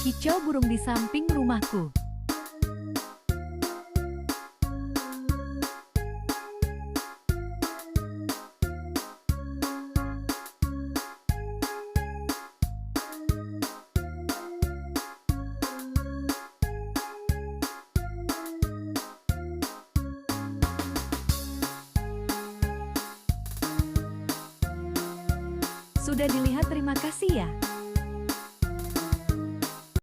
Kicau burung di samping rumahku. Sudah dilihat, terima kasih ya.